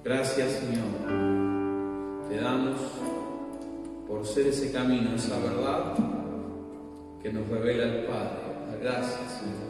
Gracias, Señor. Te damos por ser ese camino, esa verdad que nos revela el Padre. Gracias, Señor.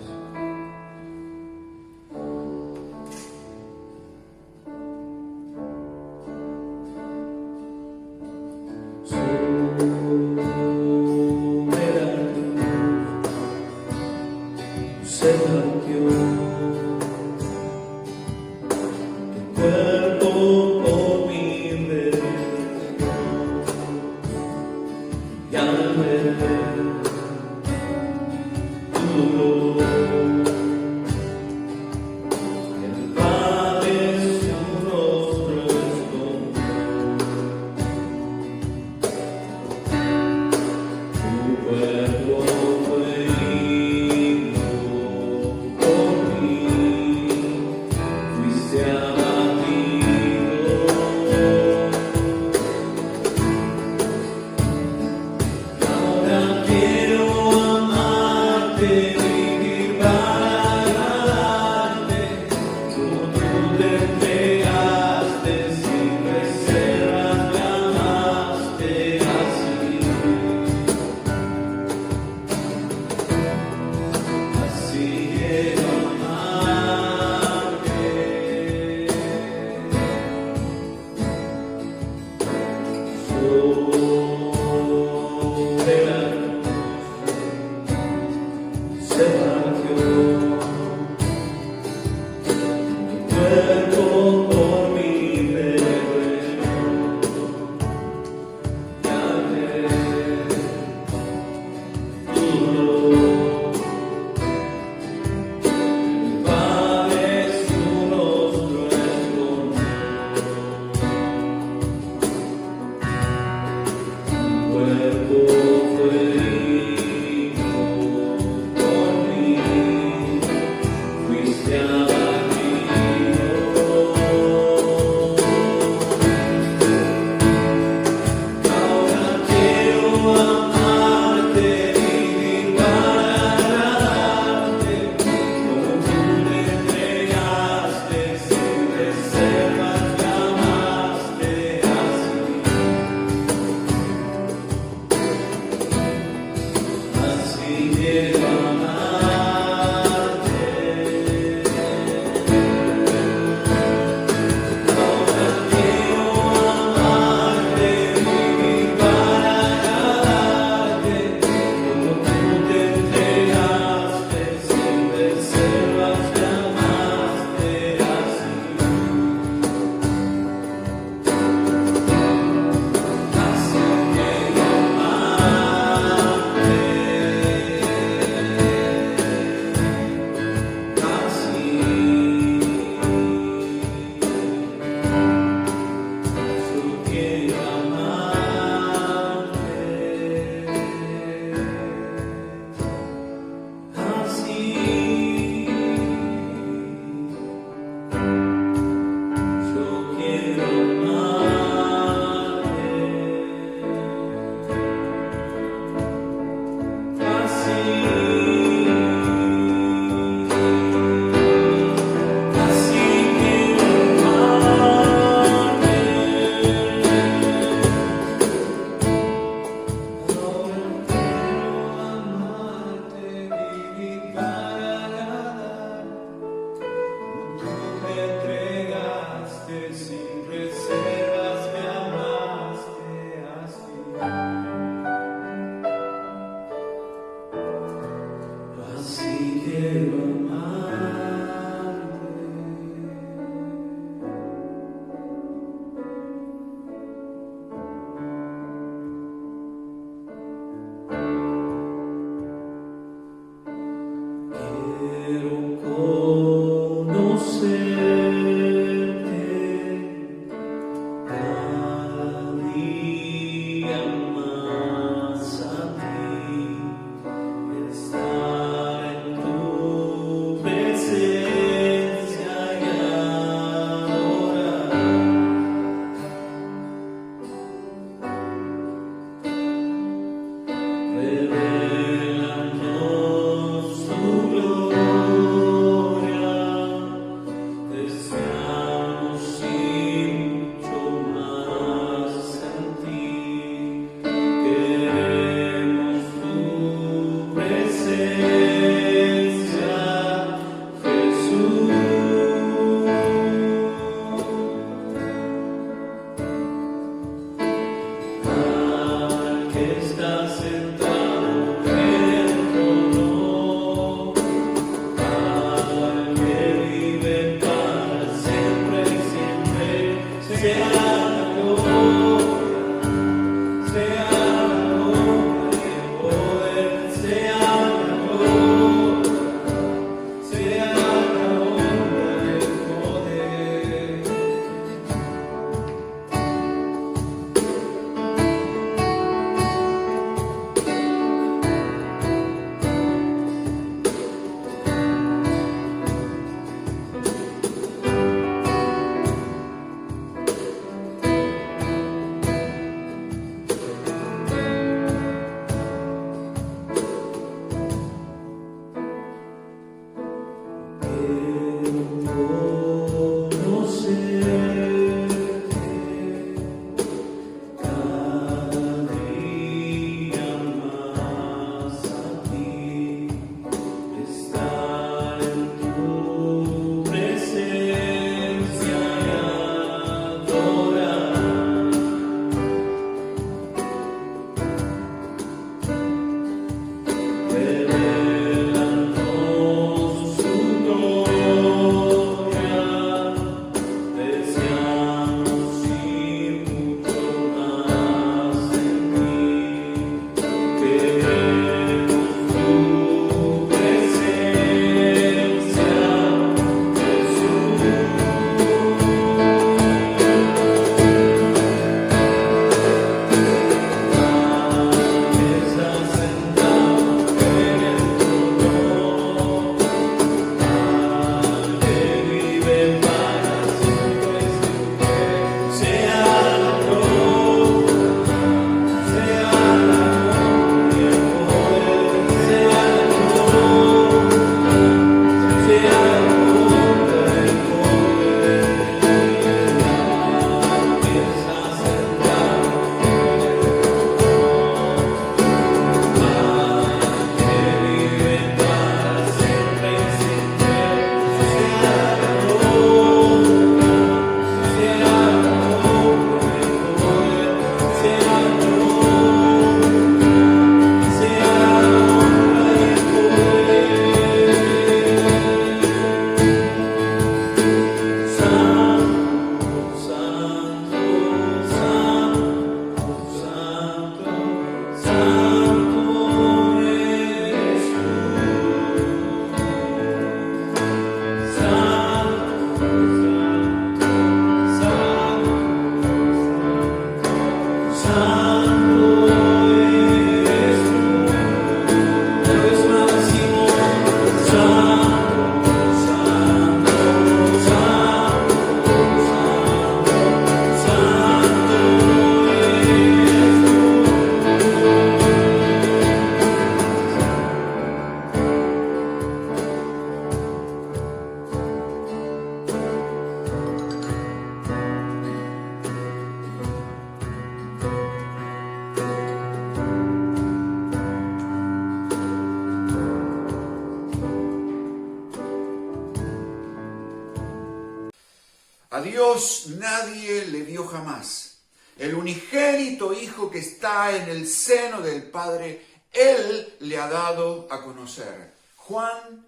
A Dios nadie le vio jamás. El unigénito Hijo que está en el seno del Padre, Él le ha dado a conocer. Juan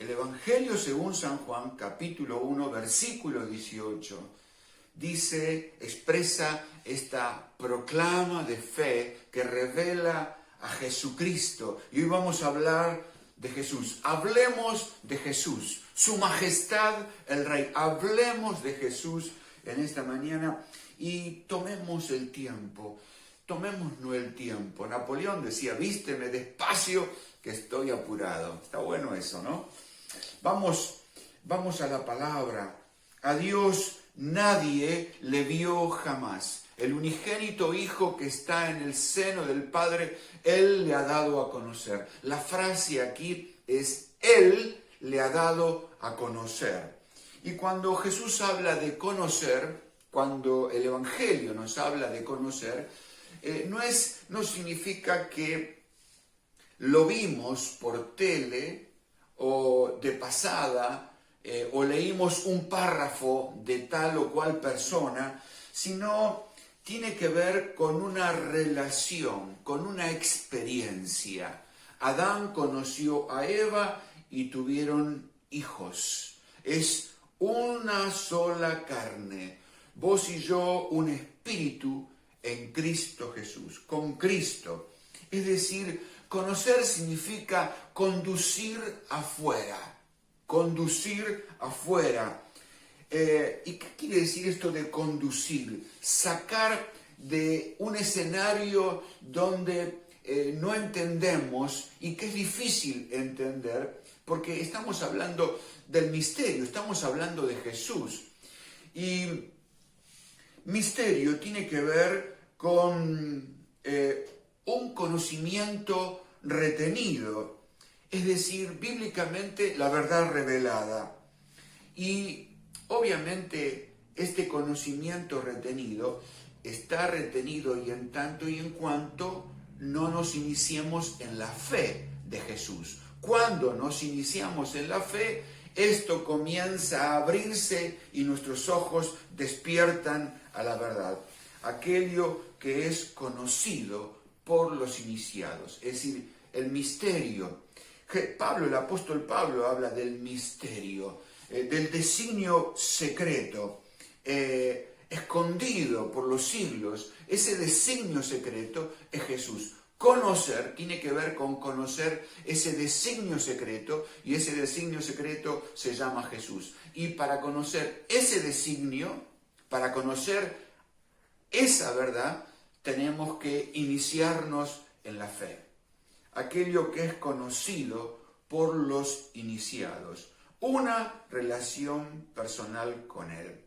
El Evangelio según San Juan, capítulo 1, versículo 18, expresa esta proclama de fe que revela a Jesucristo. Y hoy vamos a hablar de Jesús. Hablemos de Jesús, su majestad el Rey. Hablemos de Jesús en esta mañana y tomémonos el tiempo. Tomémonos el tiempo. Napoleón decía, vísteme despacio que estoy apurado. Está bueno eso, ¿no? Vamos a la palabra. A Dios nadie le vio jamás. El unigénito Hijo que está en el seno del Padre, Él le ha dado a conocer. La frase aquí es, Él le ha dado a conocer. Y cuando Jesús habla de conocer, cuando el Evangelio nos habla de conocer, no significa que lo vimos por tele o de pasada, o leímos un párrafo de tal o cual persona, sino tiene que ver con una relación, con una experiencia. Adán conoció a Eva y tuvieron hijos. Es una sola carne. Vos y yo, un espíritu en Cristo Jesús, con Cristo. Es decir, conocer significa conducir afuera. Conducir afuera. ¿Y qué quiere decir esto de conducir? Sacar de un escenario donde no entendemos y que es difícil entender, porque estamos hablando del misterio, estamos hablando de Jesús. Y misterio tiene que ver con un conocimiento retenido, es decir, bíblicamente la verdad revelada. Y obviamente este conocimiento retenido está retenido y en tanto y en cuanto no nos iniciemos en la fe de Jesús. Cuando nos iniciamos en la fe, esto comienza a abrirse y nuestros ojos despiertan a la verdad. Aquello que es conocido por los iniciados, es decir, el misterio. El apóstol Pablo habla del misterio, del designio secreto, escondido por los siglos. Ese designio secreto es Jesús. Conocer tiene que ver con conocer ese designio secreto, y ese designio secreto se llama Jesús. Y para conocer ese designio, para conocer esa verdad, tenemos que iniciarnos en la fe. Aquello que es conocido por los iniciados. Una relación personal con Él.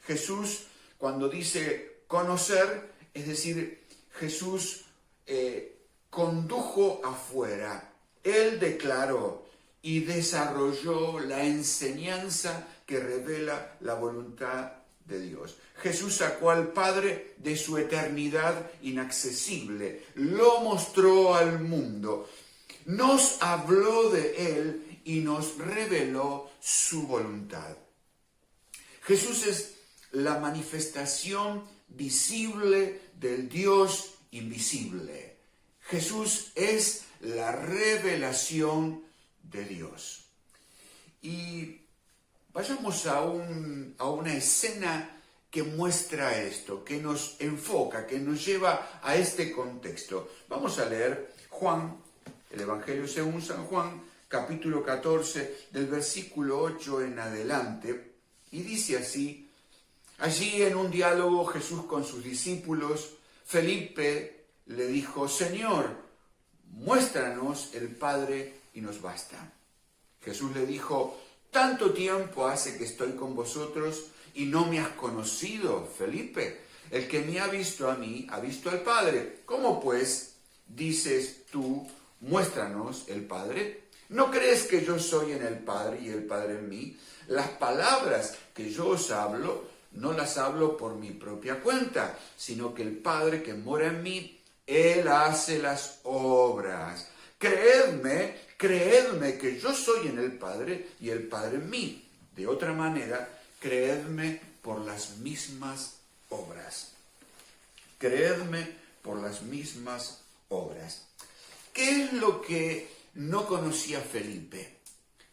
Jesús, cuando dice conocer, es decir, Jesús condujo afuera. Él declaró y desarrolló la enseñanza que revela la voluntad de Dios. Jesús sacó al Padre de su eternidad inaccesible, lo mostró al mundo, nos habló de Él y nos reveló su voluntad. Jesús es la manifestación visible del Dios invisible. Jesús es la revelación de Dios. Y vayamos a una escena que muestra esto, que nos enfoca, que nos lleva a este contexto. Vamos a leer Juan, el Evangelio según San Juan, capítulo 14, del versículo 8 en adelante, y dice así: allí en un diálogo Jesús con sus discípulos, Felipe le dijo: Señor, muéstranos el Padre y nos basta. Jesús le dijo: ¿tanto tiempo hace que estoy con vosotros y no me has conocido, Felipe? El que me ha visto a mí, ha visto al Padre. ¿Cómo pues dices tú, muéstranos el Padre? ¿No crees que yo soy en el Padre y el Padre en mí? Las palabras que yo os hablo, no las hablo por mi propia cuenta, sino que el Padre que mora en mí, Él hace las obras. Creedme que yo soy en el Padre y el Padre en mí. De otra manera, creedme por las mismas obras. Creedme por las mismas obras. ¿Qué es lo que no conocía Felipe?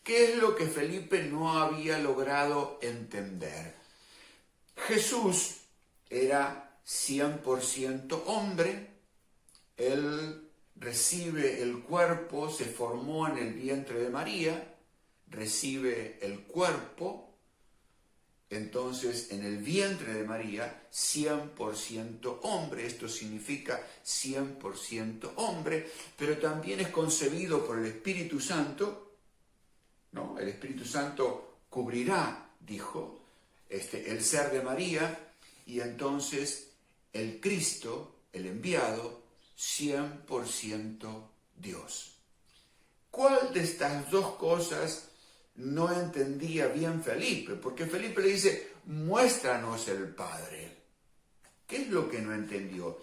¿Qué es lo que Felipe no había logrado entender? Jesús era 100% hombre, él recibe el cuerpo, se formó en el vientre de María, recibe el cuerpo, entonces en el vientre de María 100% hombre, esto significa 100% hombre, pero también es concebido por el Espíritu Santo, ¿no? El Espíritu Santo cubrirá, dijo, el ser de María, y entonces el Cristo, el enviado, 100% Dios. ¿Cuál de estas dos cosas no entendía bien Felipe? Porque Felipe le dice, muéstranos el Padre. ¿Qué es lo que no entendió?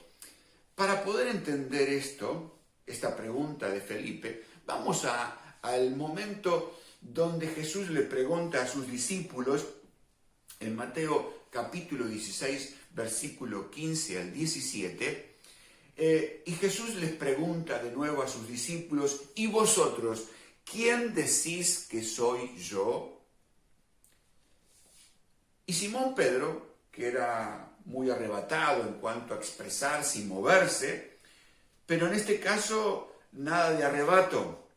Para poder entender esta pregunta de Felipe, vamos al momento donde Jesús le pregunta a sus discípulos en Mateo capítulo 16, versículo 15 al 17, y Jesús les pregunta de nuevo a sus discípulos, ¿y vosotros, quién decís que soy yo? Y Simón Pedro, que era muy arrebatado en cuanto a expresarse y moverse, pero en este caso nada de arrebato.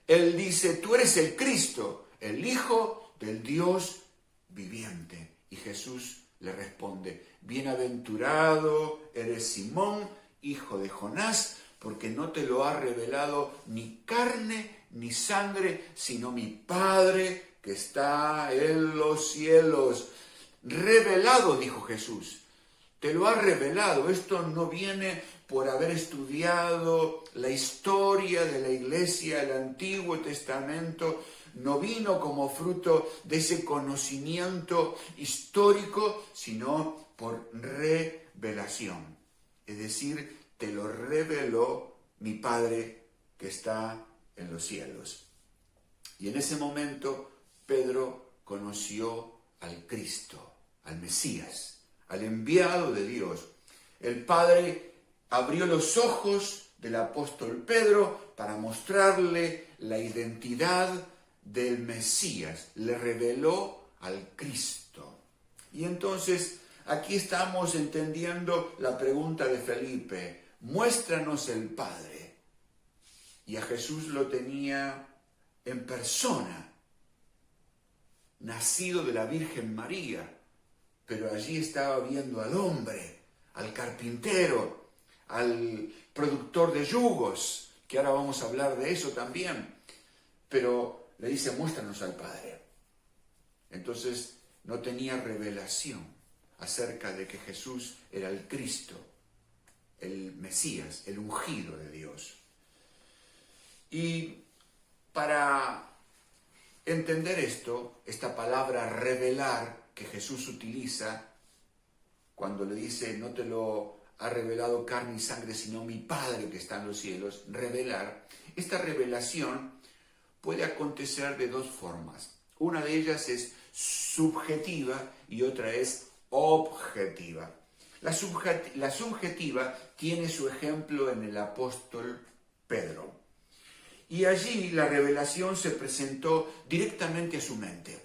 Él dice, tú eres el Cristo, el Hijo del Dios viviente. Y Jesús le responde, bienaventurado eres Simón, hijo de Jonás, porque no te lo ha revelado ni carne ni sangre, sino mi Padre que está en los cielos. Revelado, dijo Jesús, te lo ha revelado. Esto no viene por haber estudiado la historia de la iglesia, el Antiguo Testamento, no vino como fruto de ese conocimiento histórico, sino por revelación. Es decir, te lo reveló mi Padre que está en los cielos. Y en ese momento Pedro conoció al Cristo, al Mesías, al enviado de Dios. El Padre abrió los ojos del apóstol Pedro para mostrarle la identidad del Mesías, le reveló al Cristo. Y entonces aquí estamos entendiendo la pregunta de Felipe, muéstranos el Padre. Y a Jesús lo tenía en persona, nacido de la Virgen María, pero allí estaba viendo al hombre, al carpintero, al productor de yugos, que ahora vamos a hablar de eso también, pero le dice, muéstranos al Padre. Entonces no tenía revelación acerca de que Jesús era el Cristo, el Mesías, el ungido de Dios. Y para entender esto, esta palabra revelar que Jesús utiliza cuando le dice, no te lo ha revelado carne y sangre, sino mi Padre que está en los cielos, revelar, esta revelación puede acontecer de dos formas. Una de ellas es subjetiva y otra es objetiva. La subjetiva tiene su ejemplo en el apóstol Pedro. Y allí la revelación se presentó directamente a su mente.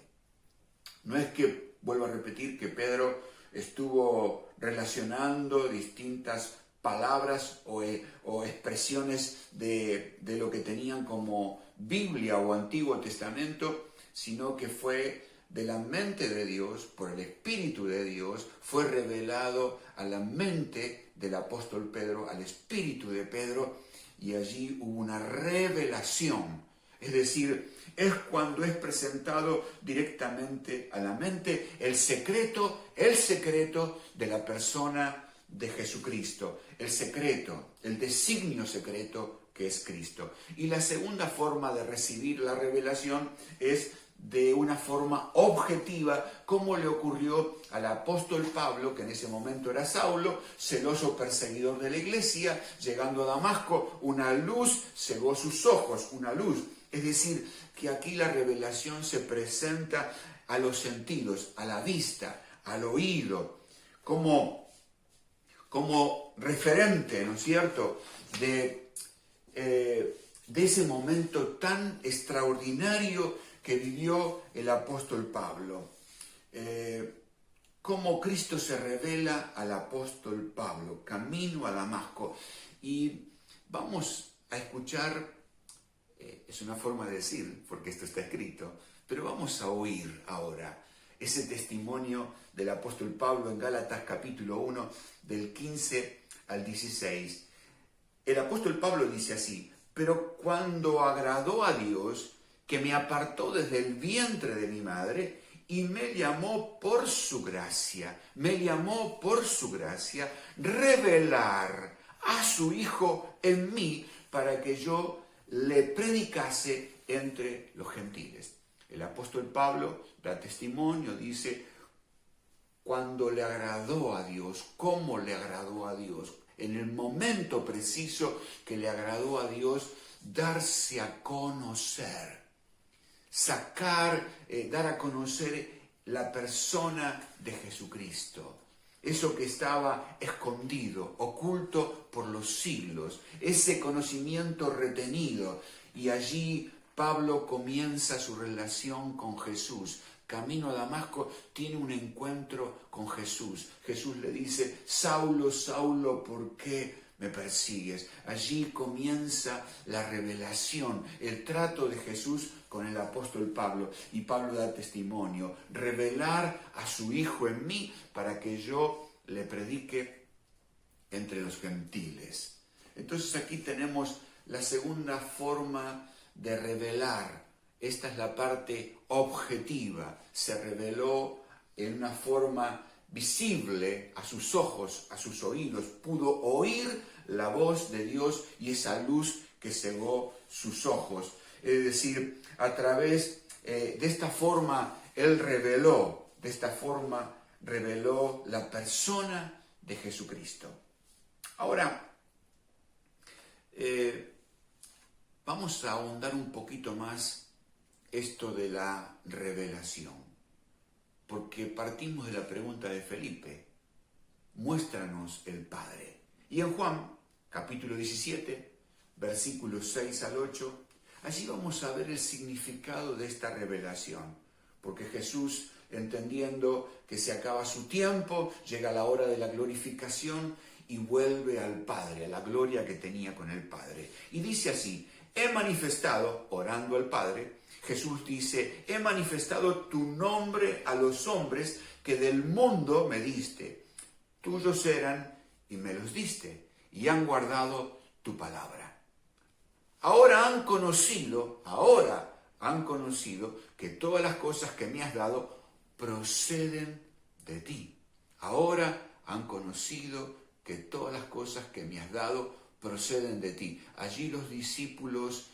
No es que, vuelvo a repetir, que Pedro estuvo relacionando distintas palabras o expresiones de lo que tenían como Biblia o Antiguo Testamento, sino que fue de la mente de Dios, por el Espíritu de Dios, fue revelado a la mente del apóstol Pedro, al espíritu de Pedro, y allí hubo una revelación. Es decir, es cuando es presentado directamente a la mente el secreto de la persona de Jesucristo, el secreto, el designio secreto que es Cristo. Y la segunda forma de recibir la revelación es de una forma objetiva, como le ocurrió al apóstol Pablo, que en ese momento era Saulo, celoso perseguidor de la iglesia, llegando a Damasco, una luz cegó sus ojos, una luz. Es decir, que aquí la revelación se presenta a los sentidos, a la vista, al oído, como referente, ¿no es cierto?, de de ese momento tan extraordinario que vivió el apóstol Pablo. Cómo Cristo se revela al apóstol Pablo, camino a Damasco. Y vamos a escuchar, es una forma de decir, porque esto está escrito, pero vamos a oír ahora ese testimonio del apóstol Pablo en Gálatas capítulo 1, del 15 al 16. El apóstol Pablo dice así: pero cuando agradó a Dios, que me apartó desde el vientre de mi madre y me llamó por su gracia, revelar a su Hijo en mí para que yo le predicase entre los gentiles. El apóstol Pablo da testimonio, dice, cuando le agradó a Dios, cómo le agradó a Dios, en el momento preciso que le agradó a Dios darse a conocer, dar a conocer la persona de Jesucristo. Eso que estaba escondido, oculto por los siglos, ese conocimiento retenido. Y allí Pablo comienza su relación con Jesús. Camino a Damasco tiene un encuentro con Jesús. Jesús le dice: Saulo, Saulo, ¿por qué me persigues? Allí comienza la revelación, el trato de Jesús con el apóstol Pablo. Y Pablo da testimonio: revelar a su Hijo en mí para que yo le predique entre los gentiles. Entonces aquí tenemos la segunda forma de revelar. Esta es la parte objetiva. Se reveló en una forma visible a sus ojos, a sus oídos. Pudo oír la voz de Dios y esa luz que cegó sus ojos. Es decir, a través de esta forma, Él reveló la persona de Jesucristo. Ahora, vamos a ahondar un poquito más esto de la revelación, porque partimos de la pregunta de Felipe: muéstranos el Padre. Y en Juan, capítulo 17, versículos 6 al 8, allí vamos a ver el significado de esta revelación, porque Jesús, entendiendo que se acaba su tiempo, llega la hora de la glorificación y vuelve al Padre, a la gloria que tenía con el Padre. Y dice así: he manifestado, orando al Padre, Jesús dice, he manifestado tu nombre a los hombres que del mundo me diste. Tuyos eran y me los diste, y han guardado tu palabra. Ahora han conocido que todas las cosas que me has dado proceden de ti. Ahora han conocido que todas las cosas que me has dado proceden de ti. Allí los discípulos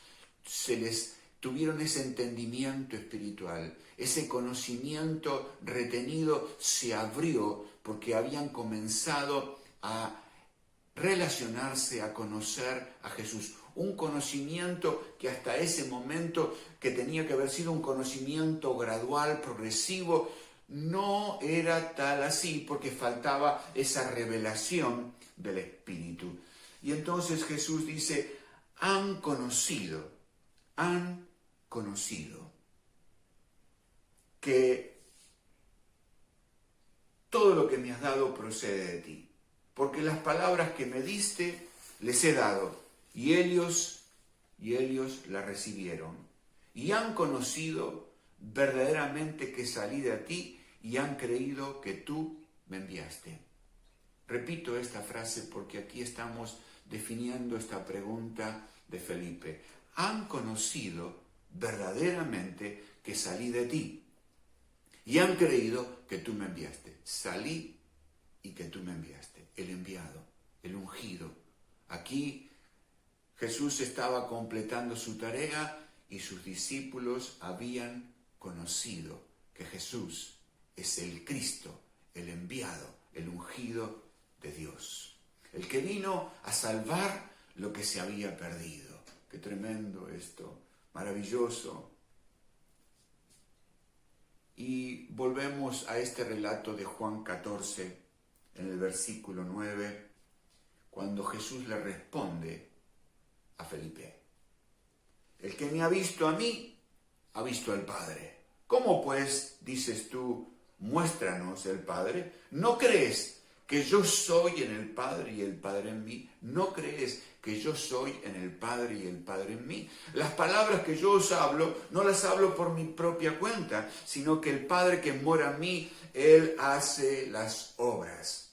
tuvieron ese entendimiento espiritual, ese conocimiento retenido se abrió porque habían comenzado a relacionarse, a conocer a Jesús. Un conocimiento que hasta ese momento, que tenía que haber sido un conocimiento gradual, progresivo, no era tal así porque faltaba esa revelación del Espíritu. Y entonces Jesús dice, han conocido que todo lo que me has dado procede de ti, porque las palabras que me diste les he dado, y ellos las recibieron, y han conocido verdaderamente que salí de ti, y han creído que tú me enviaste. Repito esta frase porque aquí estamos definiendo esta pregunta de Felipe. Han conocido verdaderamente que salí de ti y han creído que tú me enviaste. Salí y que tú me enviaste. El enviado, el ungido. Aquí Jesús estaba completando su tarea y sus discípulos habían conocido que Jesús es el Cristo, el enviado, el ungido de Dios. El que vino a salvar lo que se había perdido. Qué tremendo esto, maravilloso. Y volvemos a este relato de Juan 14, en el versículo 9, cuando Jesús le responde a Felipe. El que me ha visto a mí, ha visto al Padre. ¿Cómo pues, dices tú, muéstranos el Padre? ¿No crees que yo soy en el Padre y el Padre en mí? ¿No crees que yo soy en el Padre y el Padre en mí? Las palabras que yo os hablo, no las hablo por mi propia cuenta, sino que el Padre que mora en mí, Él hace las obras.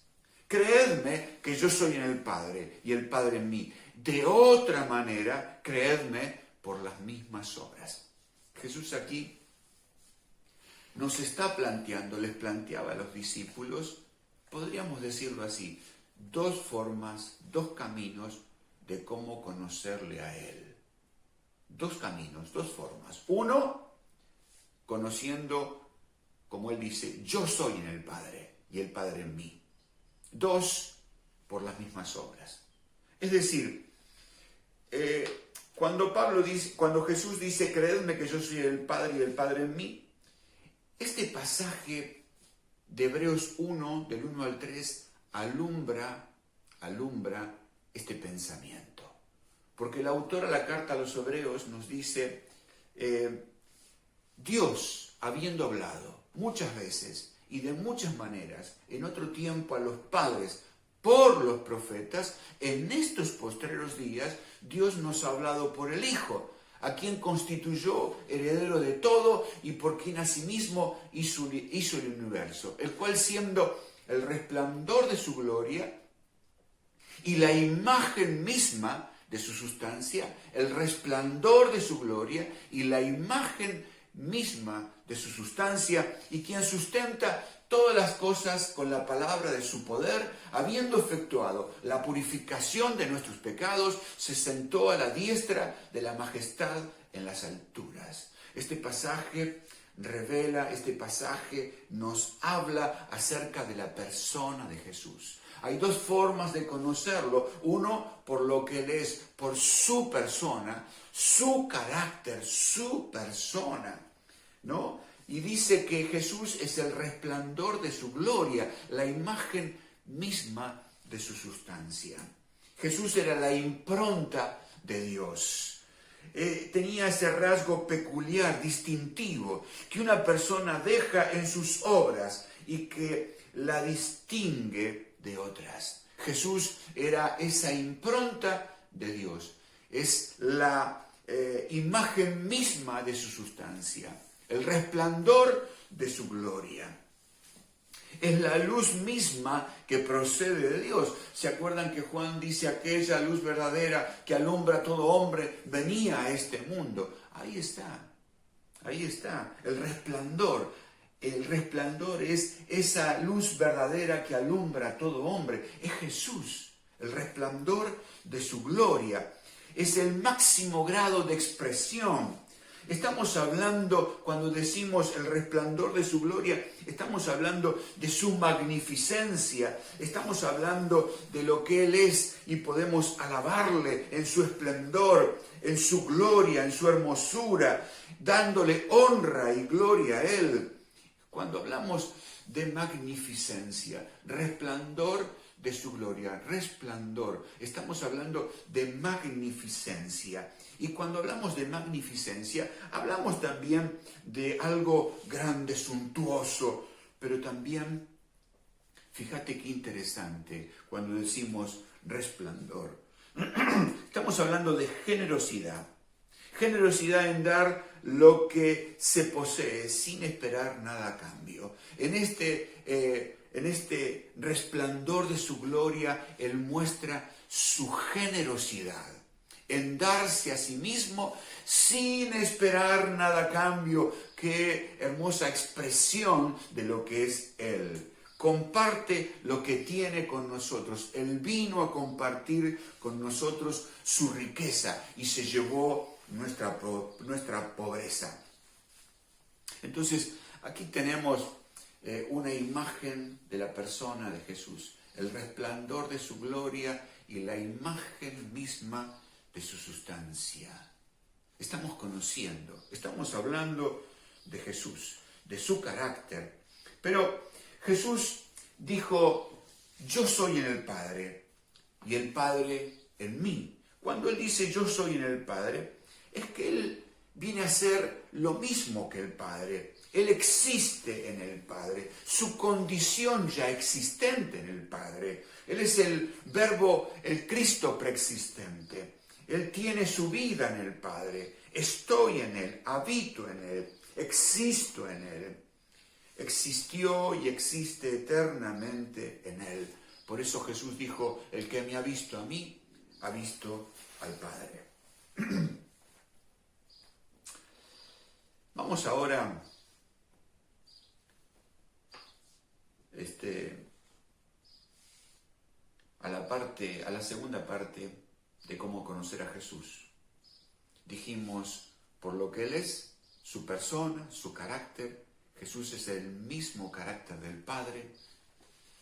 Creedme que yo soy en el Padre y el Padre en mí. De otra manera, creedme por las mismas obras. Jesús aquí nos está planteando, les planteaba a los discípulos, podríamos decirlo así, dos formas, dos caminos de cómo conocerle a Él. Dos caminos, dos formas. Uno, conociendo, como Él dice, yo soy en el Padre y el Padre en mí. Dos, por las mismas obras. Es decir, cuando Jesús dice, creedme que yo soy el Padre y el Padre en mí, este pasaje de Hebreos 1, del 1 al 3, alumbra este pensamiento. Porque el autor a la carta a los Hebreos nos dice, Dios, habiendo hablado muchas veces y de muchas maneras, en otro tiempo a los padres, por los profetas, en estos postreros días, Dios nos ha hablado por el Hijo, a quien constituyó heredero de todo y por quien asimismo hizo el universo, el cual siendo el resplandor de su gloria y la imagen misma de su sustancia, el resplandor de su gloria y la imagen misma de su sustancia, y quien sustenta todas las cosas con la palabra de su poder, habiendo efectuado la purificación de nuestros pecados, se sentó a la diestra de la majestad en las alturas. Este pasaje nos habla acerca de la persona de Jesús. Hay dos formas de conocerlo. Uno, por lo que Él es, por su persona, su carácter, su persona, ¿no? Y dice que Jesús es el resplandor de su gloria, la imagen misma de su sustancia. Jesús era la impronta de Dios. Tenía ese rasgo peculiar, distintivo, que una persona deja en sus obras y que la distingue de otras. Jesús era esa impronta de Dios, es la imagen misma de su sustancia, el resplandor de su gloria. Es la luz misma que procede de Dios. ¿Se acuerdan que Juan dice aquella luz verdadera que alumbra a todo hombre venía a este mundo? Ahí está, el resplandor. El resplandor es esa luz verdadera que alumbra a todo hombre. Es Jesús, el resplandor de su gloria. Es el máximo grado de expresión. Estamos hablando, cuando decimos el resplandor de su gloria, estamos hablando de su magnificencia, estamos hablando de lo que Él es y podemos alabarle en su esplendor, en su gloria, en su hermosura, dándole honra y gloria a Él. Cuando hablamos de magnificencia, resplandor de su gloria, resplandor, estamos hablando de magnificencia. Y cuando hablamos de magnificencia, hablamos también de algo grande, suntuoso, pero también, fíjate qué interesante, cuando decimos resplandor, estamos hablando de generosidad. Generosidad en dar lo que se posee sin esperar nada a cambio. En este resplandor de su gloria, Él muestra su generosidad en darse a sí mismo sin esperar nada a cambio. Qué hermosa expresión de lo que es Él. Comparte lo que tiene con nosotros. Él vino a compartir con nosotros su riqueza y se llevó nuestra pobreza. Entonces, aquí tenemos una imagen de la persona de Jesús, el resplandor de su gloria y la imagen misma de su sustancia. Estamos conociendo, estamos hablando de Jesús, de su carácter. Pero Jesús dijo, yo soy en el Padre y el Padre en mí. Cuando Él dice yo soy en el Padre, es que Él viene a ser lo mismo que el Padre. Él existe en el Padre, su condición ya existente en el Padre. Él es el Verbo, el Cristo preexistente. Él tiene su vida en el Padre. Estoy en Él, habito en Él, existo en Él. Existió y existe eternamente en Él. Por eso Jesús dijo, el que me ha visto a mí, ha visto al Padre. Vamos ahora a la segunda parte de cómo conocer a Jesús. Dijimos por lo que Él es, su persona, su carácter. Jesús es el mismo carácter del Padre,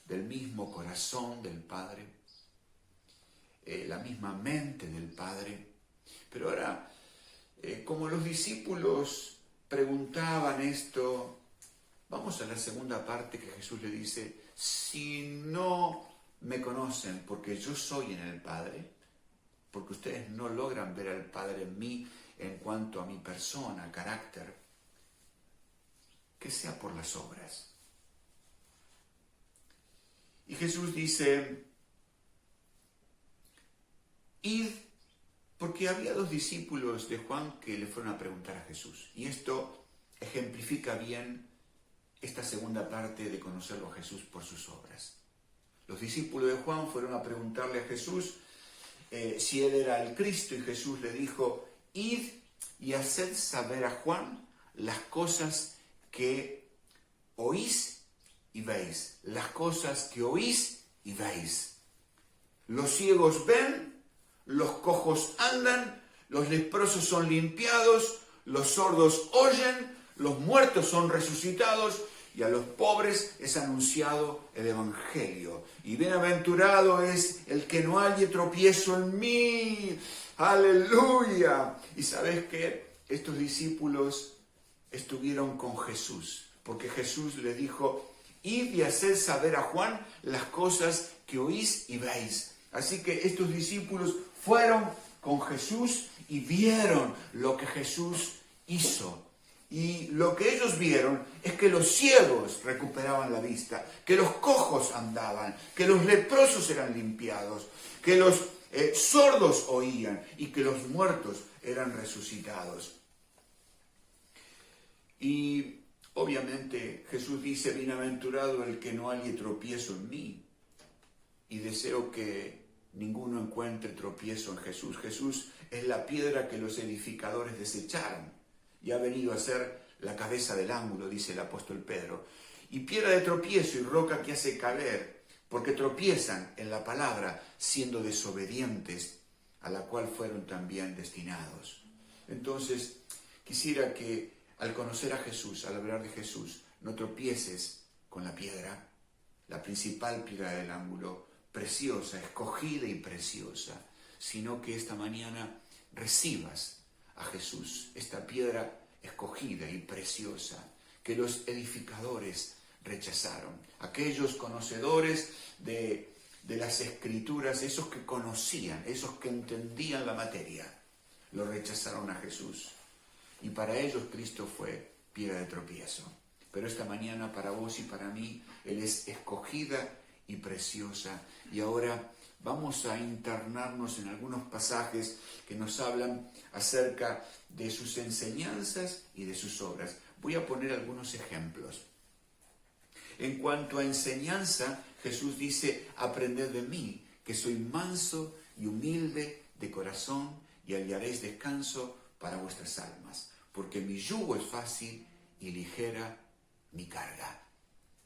del mismo corazón del Padre, la misma mente del Padre. Pero ahora, como los discípulos preguntaban esto, vamos a la segunda parte que Jesús le dice, si no me conocen porque yo soy en el Padre, porque ustedes no logran ver al Padre en mí en cuanto a mi persona, carácter, que sea por las obras. Y Jesús dice, id, porque había dos discípulos de Juan que le fueron a preguntar a Jesús. Y esto ejemplifica bien esta segunda parte de conocerlo a Jesús por sus obras. Los discípulos de Juan fueron a preguntarle a Jesús si él era el Cristo, y Jesús le dijo, id y haced saber a Juan las cosas que oís y veis. Las cosas que oís y veis. Los ciegos ven, los cojos andan, los leprosos son limpiados, los sordos oyen, los muertos son resucitados, y a los pobres es anunciado el Evangelio. Y bienaventurado es el que no halle tropiezo en mí. ¡Aleluya! Y ¿sabes qué? Estos discípulos estuvieron con Jesús, porque Jesús le dijo, id y haced saber a Juan las cosas que oís y veis. Así que estos discípulos fueron con Jesús y vieron lo que Jesús hizo. Y lo que ellos vieron es que los ciegos recuperaban la vista, que los cojos andaban, que los leprosos eran limpiados, que los sordos oían y que los muertos eran resucitados. Y obviamente Jesús dice, bienaventurado el que no halle tropiezo en mí. Y deseo que ninguno encuentre tropiezo en Jesús. Jesús es la piedra que los edificadores desecharon y ha venido a ser la cabeza del ángulo, dice el apóstol Pedro. Y piedra de tropiezo y roca que hace caer, porque tropiezan en la palabra, siendo desobedientes, a la cual fueron también destinados. Entonces, quisiera que al conocer a Jesús, al hablar de Jesús, no tropieces con la piedra, la principal piedra del ángulo, preciosa, escogida y preciosa, sino que esta mañana recibas a Jesús, esta piedra escogida y preciosa que los edificadores rechazaron. Aquellos conocedores de las Escrituras, esos que conocían, esos que entendían la materia, lo rechazaron a Jesús. Y para ellos Cristo fue piedra de tropiezo. Pero esta mañana para vos y para mí, Él es escogida y preciosa. Y ahora vamos a internarnos en algunos pasajes que nos hablan acerca de sus enseñanzas y de sus obras. Voy a poner algunos ejemplos. En cuanto a enseñanza, Jesús dice, aprended de mí, que soy manso y humilde de corazón, y hallaréis descanso para vuestras almas, porque mi yugo es fácil y ligera mi carga.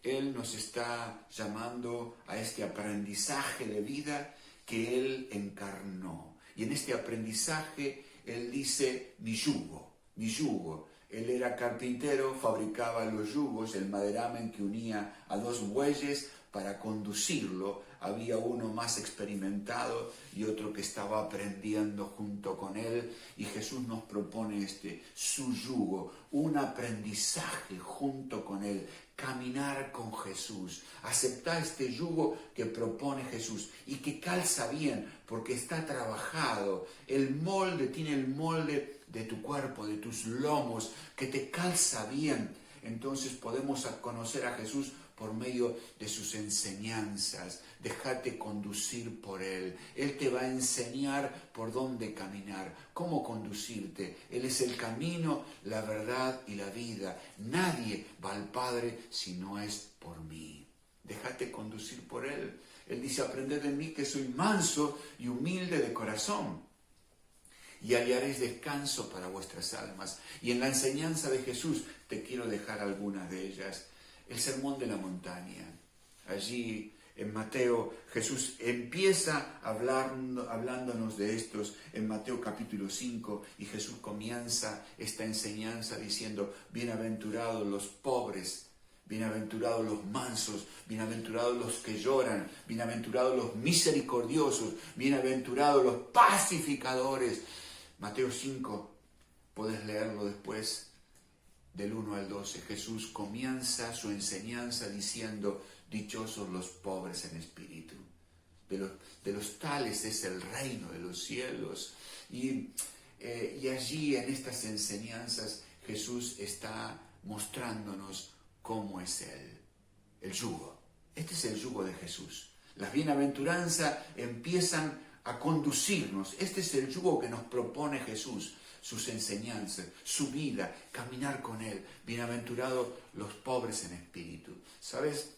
Él nos está llamando a este aprendizaje de vida que Él encarnó. Y en este aprendizaje Él dice, mi yugo, mi yugo. Él era carpintero, fabricaba los yugos, el maderamen que unía a dos bueyes para conducirlo. Había uno más experimentado y otro que estaba aprendiendo junto con él. Y Jesús nos propone su yugo, un aprendizaje junto con él, caminar con Jesús. Aceptar este yugo que propone Jesús y que calza bien porque está trabajado. El molde, tiene el molde de tu cuerpo, de tus lomos, que te calza bien. Entonces podemos conocer a Jesús por medio de sus enseñanzas. Déjate conducir por Él. Él te va a enseñar por dónde caminar, cómo conducirte. Él es el camino, la verdad y la vida. Nadie va al Padre si no es por mí. Déjate conducir por Él. Él dice, aprended de mí que soy manso y humilde de corazón, y hallaréis descanso para vuestras almas. Y en la enseñanza de Jesús te quiero dejar algunas de ellas. El Sermón de la Montaña. Allí en Mateo, Jesús empieza hablándonos de estos en Mateo capítulo 5, y Jesús comienza esta enseñanza diciendo, bienaventurados los pobres, bienaventurados los mansos, bienaventurados los que lloran, bienaventurados los misericordiosos, bienaventurados los pacificadores. Mateo 5, podés leerlo después, del 1 al 12. Jesús comienza su enseñanza diciendo, dichosos los pobres en espíritu. De los tales es el reino de los cielos. Y allí en estas enseñanzas Jesús está mostrándonos cómo es Él. El yugo. Este es el yugo de Jesús. Las bienaventuranzas empiezan a conducirnos. Este es el yugo que nos propone Jesús. Sus enseñanzas, su vida, caminar con Él. Bienaventurados los pobres en espíritu. ¿Sabes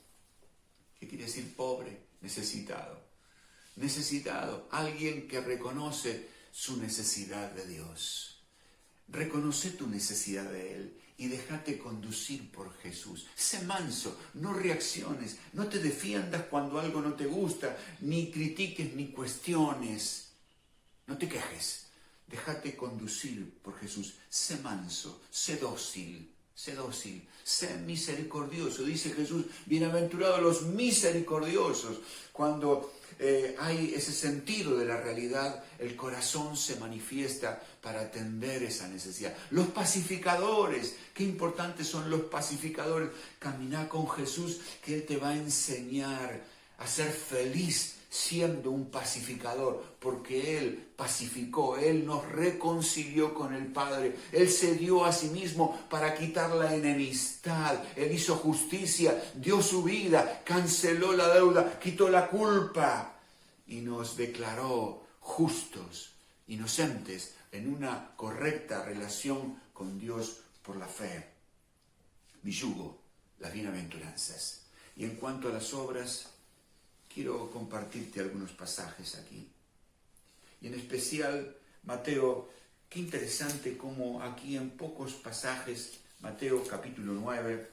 qué quiere decir pobre? Necesitado. Necesitado. Alguien que reconoce su necesidad de Dios. Reconoce tu necesidad de Él y déjate conducir por Jesús. Sé manso, no reacciones, no te defiendas cuando algo no te gusta, ni critiques ni cuestiones. No te quejes. Déjate conducir por Jesús. Sé manso, sé dócil, sé misericordioso. Dice Jesús, bienaventurados los misericordiosos. Cuando hay ese sentido de la realidad, el corazón se manifiesta para atender esa necesidad. Los pacificadores, qué importantes son los pacificadores. Caminá con Jesús, que Él te va a enseñar a ser feliz siendo un pacificador, porque Él pacificó, Él nos reconcilió con el Padre, Él se dio a sí mismo para quitar la enemistad, Él hizo justicia, dio su vida, canceló la deuda, quitó la culpa y nos declaró justos, inocentes, en una correcta relación con Dios por la fe. Mi yugo, las bienaventuranzas. Y en cuanto a las obras, quiero compartirte algunos pasajes aquí. Y en especial, Mateo, qué interesante cómo aquí en pocos pasajes, Mateo capítulo 9,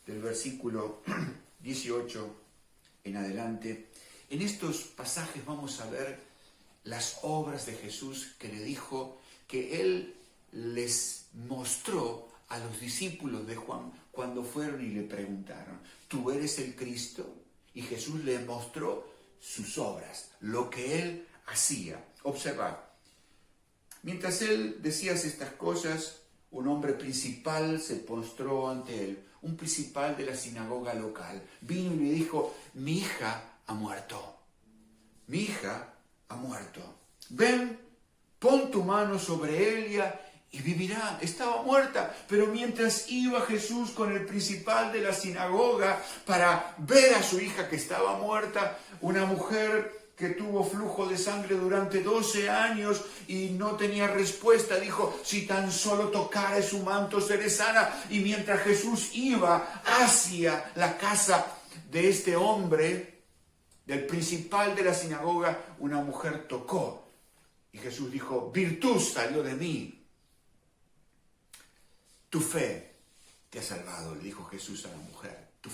del versículo 18 en adelante, en estos pasajes vamos a ver las obras de Jesús que le dijo que Él les mostró a los discípulos de Juan cuando fueron y le preguntaron, ¿tú eres el Cristo? Y Jesús le mostró sus obras, lo que Él hacía. Observad, mientras Él decía estas cosas, un hombre principal se postró ante Él, un principal de la sinagoga local. Vino y le dijo, mi hija ha muerto. Mi hija ha muerto. Ven, pon tu mano sobre ella y vivirá. Estaba muerta, pero mientras iba Jesús con el principal de la sinagoga para ver a su hija que estaba muerta, una mujer que tuvo flujo de sangre durante 12 años y no tenía respuesta, dijo, si tan solo tocare su manto seré sana. Y mientras Jesús iba hacia la casa de este hombre, del principal de la sinagoga, una mujer tocó. Y Jesús dijo, virtud salió de mí. Tu fe te ha salvado, le dijo Jesús a la mujer. Tu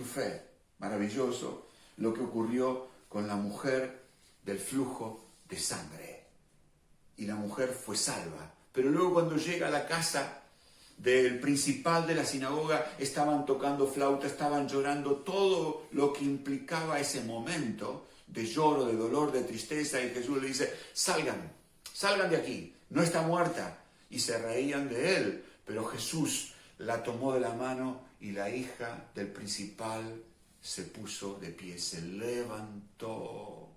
fe. Maravilloso lo que ocurrió con la mujer del flujo de sangre. Y la mujer fue salva. Pero luego cuando llega a la casa del principal de la sinagoga estaban tocando flauta, estaban llorando, todo lo que implicaba ese momento de lloro, de dolor, de tristeza, y Jesús le dice, salgan de aquí, no está muerta. Y se reían de él, pero Jesús la tomó de la mano y la hija del principal se puso de pie, se levantó.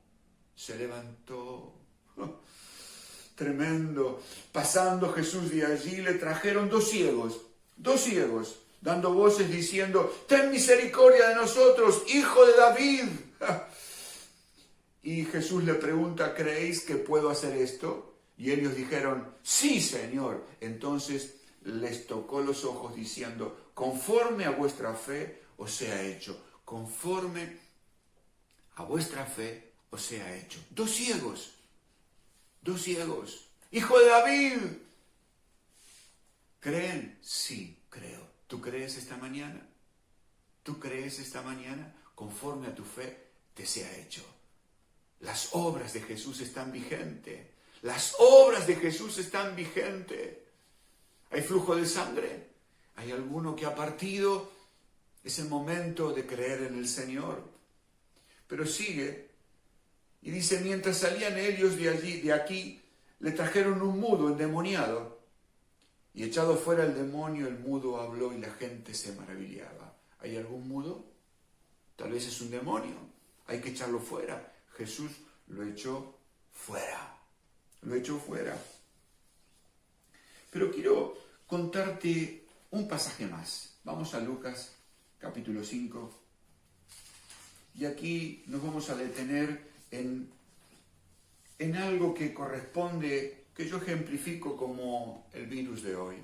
Tremendo. Pasando Jesús de allí, le trajeron dos ciegos, dando voces diciendo, ten misericordia de nosotros, hijo de David. Y Jesús le pregunta, ¿creéis que puedo hacer esto? Y ellos dijeron, sí, Señor. Entonces les tocó los ojos diciendo, conforme a vuestra fe os sea hecho. Conforme a vuestra fe os sea hecho. Dos ciegos. Hijo de David. ¿Creen? Sí, creo. ¿Tú crees esta mañana? Conforme a tu fe te sea hecho. Las obras de Jesús están vigentes. Hay flujo de sangre. Hay alguno que ha partido. Es el momento de creer en el Señor. Pero sigue. Y dice, mientras salían ellos de aquí, le trajeron un mudo endemoniado. Y echado fuera el demonio, el mudo habló y la gente se maravillaba. ¿Hay algún mudo? Tal vez es un demonio. Hay que echarlo fuera. Jesús lo echó fuera. Pero quiero contarte un pasaje más. Vamos a Lucas, capítulo 5. Y aquí nos vamos a detener en algo que corresponde, que yo ejemplifico como el virus de hoy.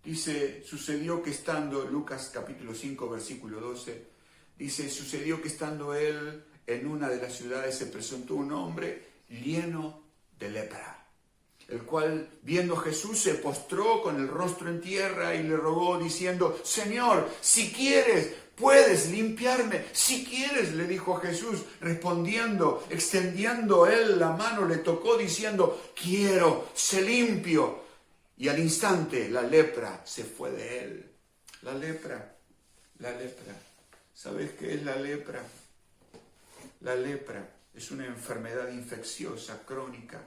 Dice, sucedió que estando, Lucas capítulo 5, versículo 12, dice, sucedió que estando él en una de las ciudades se presentó un hombre lleno de lepra, el cual, viendo a Jesús, se postró con el rostro en tierra y le rogó diciendo, Señor, si quieres, puedes limpiarme. Si quieres, le dijo a Jesús, respondiendo, extendiendo él la mano, le tocó diciendo, quiero, sé limpio. Y al instante la lepra se fue de él. La lepra. ¿Sabes qué es la lepra? La lepra es una enfermedad infecciosa crónica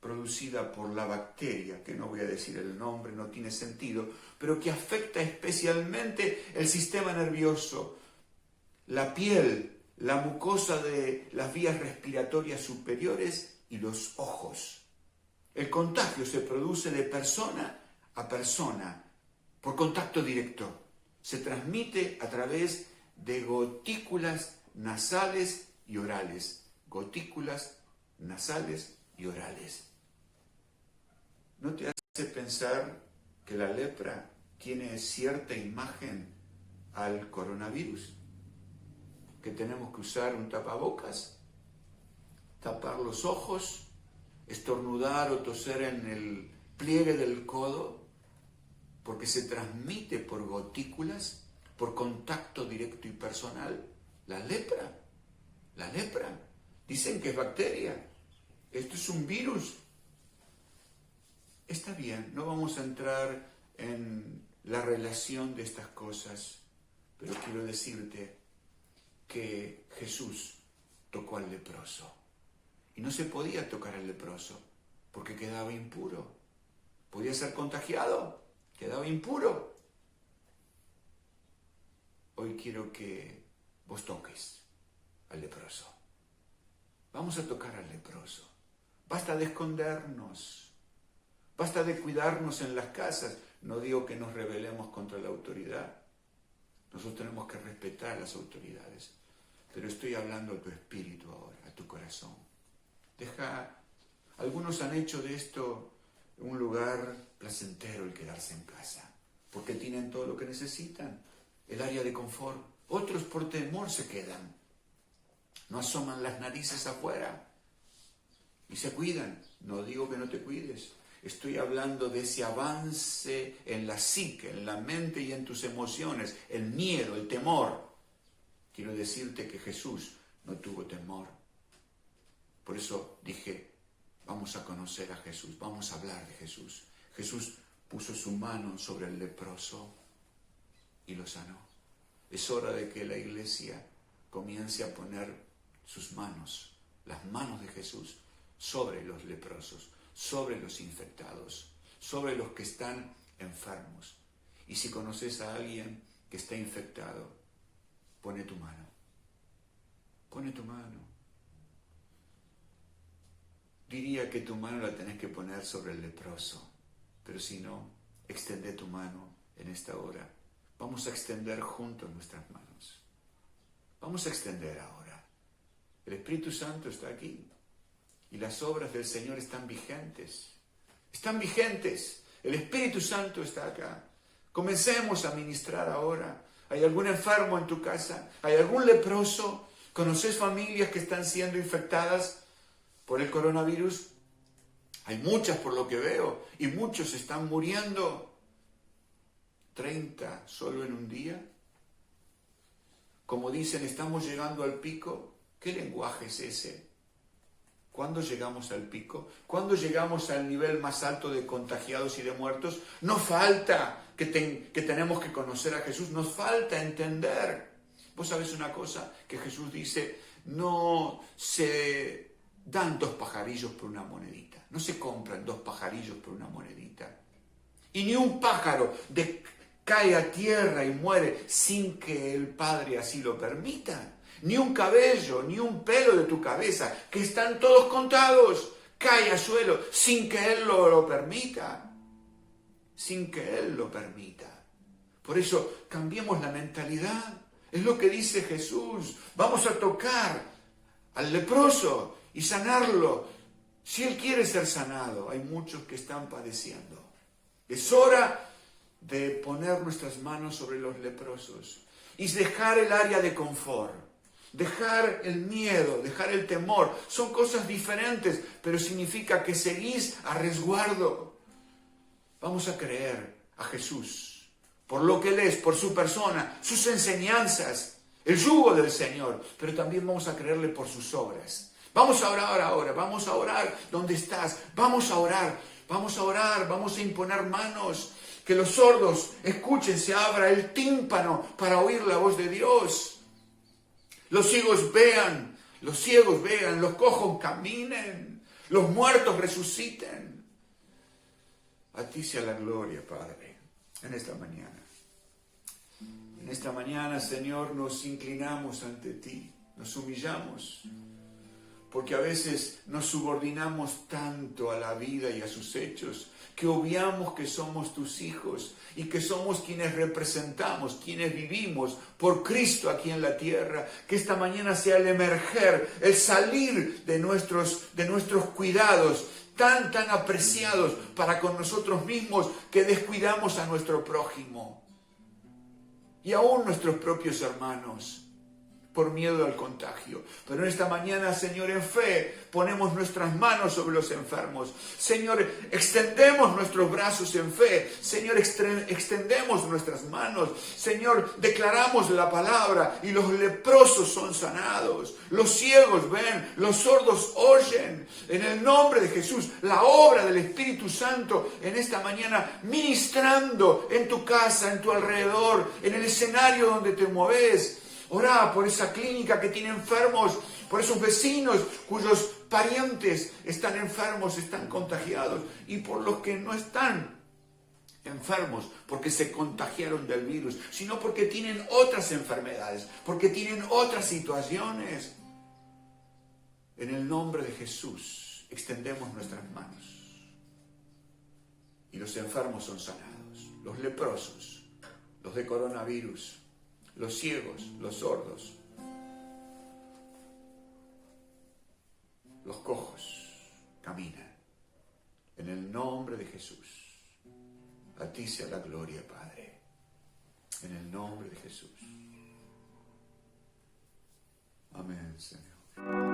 producida por la bacteria, que no voy a decir el nombre, no tiene sentido, pero que afecta especialmente el sistema nervioso, la piel, la mucosa de las vías respiratorias superiores y los ojos. El contagio se produce de persona a persona por contacto directo. Se transmite a través de gotículas nasales y orales. ¿No te hace pensar que la lepra tiene cierta imagen al coronavirus? Que tenemos que usar un tapabocas, tapar los ojos, estornudar o toser en el pliegue del codo, porque se transmite por gotículas, por contacto directo y personal. La lepra. Dicen que es bacteria. Esto es un virus. Está bien, no vamos a entrar en la relación de estas cosas, pero quiero decirte que Jesús tocó al leproso. Y no se podía tocar al leproso porque quedaba impuro. Podía ser contagiado, quedaba impuro. Hoy quiero que vos toques al leproso. Vamos a tocar al leproso. Basta de escondernos. Basta de cuidarnos en las casas. No digo que nos rebelemos contra la autoridad. Nosotros tenemos que respetar a las autoridades. Pero estoy hablando a tu espíritu ahora, a tu corazón. Algunos han hecho de esto un lugar placentero el quedarse en casa, porque tienen todo lo que necesitan, el área de confort. Otros por temor se quedan, no asoman las narices afuera y se cuidan. No digo que no te cuides, estoy hablando de ese avance en la psique, en la mente y en tus emociones, el miedo, el temor. Quiero decirte que Jesús no tuvo temor. Por eso dije, Vamos a conocer a Jesús, vamos a hablar de Jesús. Jesús puso su mano sobre el leproso y lo sanó. Es hora de que la iglesia comience a poner sus manos, las manos de Jesús, sobre los leprosos, sobre los infectados, sobre los que están enfermos. Y si conoces a alguien que está infectado, pone tu mano. Pone tu mano. Diría que tu mano la tenés que poner sobre el leproso, pero si no, extende tu mano en esta hora. Vamos a extender juntos nuestras manos. Vamos a extender ahora. El Espíritu Santo está aquí y las obras del Señor están vigentes. Están vigentes. El Espíritu Santo está acá. Comencemos a ministrar ahora. ¿Hay algún enfermo en tu casa? ¿Hay algún leproso? ¿Conoces familias que están siendo infectadas por el coronavirus? Hay muchas por lo que veo y muchos están muriendo. 30 solo en un día. Como dicen, estamos llegando al pico. ¿Qué lenguaje es ese? ¿Cuándo llegamos al pico? ¿Cuándo llegamos al nivel más alto de contagiados y de muertos? Nos falta que tenemos que conocer a Jesús, nos falta entender. Vos sabés una cosa que Jesús dice, no se dan 2 pajarillos por una monedita, no se compran 2 pajarillos por una monedita. Y ni un pájaro cae a tierra y muere sin que el Padre así lo permita. Ni un cabello, ni un pelo de tu cabeza, que están todos contados, cae al suelo sin que Él lo permita. Sin que Él lo permita. Por eso cambiemos la mentalidad. Es lo que dice Jesús. Vamos a tocar al leproso y sanarlo. Si Él quiere ser sanado, hay muchos que están padeciendo. Es hora de poner nuestras manos sobre los leprosos y dejar el área de confort. Dejar el miedo, dejar el temor. Son cosas diferentes, pero significa que seguís a resguardo. Vamos a creer a Jesús por lo que Él es, por su persona, sus enseñanzas, el yugo del Señor, pero también vamos a creerle por sus obras. Vamos a orar ahora, vamos a orar donde estás, vamos a orar, vamos a imponer manos, que los sordos escuchen, se abra el tímpano para oír la voz de Dios. Los ciegos vean, los cojos caminen, los muertos resuciten. A ti sea la gloria, Padre, en esta mañana. En esta mañana, Señor, nos inclinamos ante ti, nos humillamos, porque a veces nos subordinamos tanto a la vida y a sus hechos, que obviamos que somos tus hijos y que somos quienes representamos, quienes vivimos por Cristo aquí en la tierra. Que esta mañana sea el emerger, el salir de nuestros cuidados tan apreciados para con nosotros mismos, que descuidamos a nuestro prójimo y aún nuestros propios hermanos, por miedo al contagio. Pero en esta mañana, Señor, en fe, ponemos nuestras manos sobre los enfermos. Señor, extendemos nuestros brazos en fe. Señor, extendemos nuestras manos. Señor, declaramos la palabra y los leprosos son sanados. Los ciegos ven, los sordos oyen. En el nombre de Jesús, la obra del Espíritu Santo en esta mañana, ministrando en tu casa, en tu alrededor, en el escenario donde te mueves. Orá por esa clínica que tiene enfermos, por esos vecinos cuyos parientes están enfermos, están contagiados, y por los que no están enfermos porque se contagiaron del virus, sino porque tienen otras enfermedades, porque tienen otras situaciones. En el nombre de Jesús extendemos nuestras manos y los enfermos son sanados, los leprosos, los de coronavirus, los ciegos, los sordos, los cojos caminan. En el nombre de Jesús. A ti sea la gloria, Padre. En el nombre de Jesús. Amén, Señor.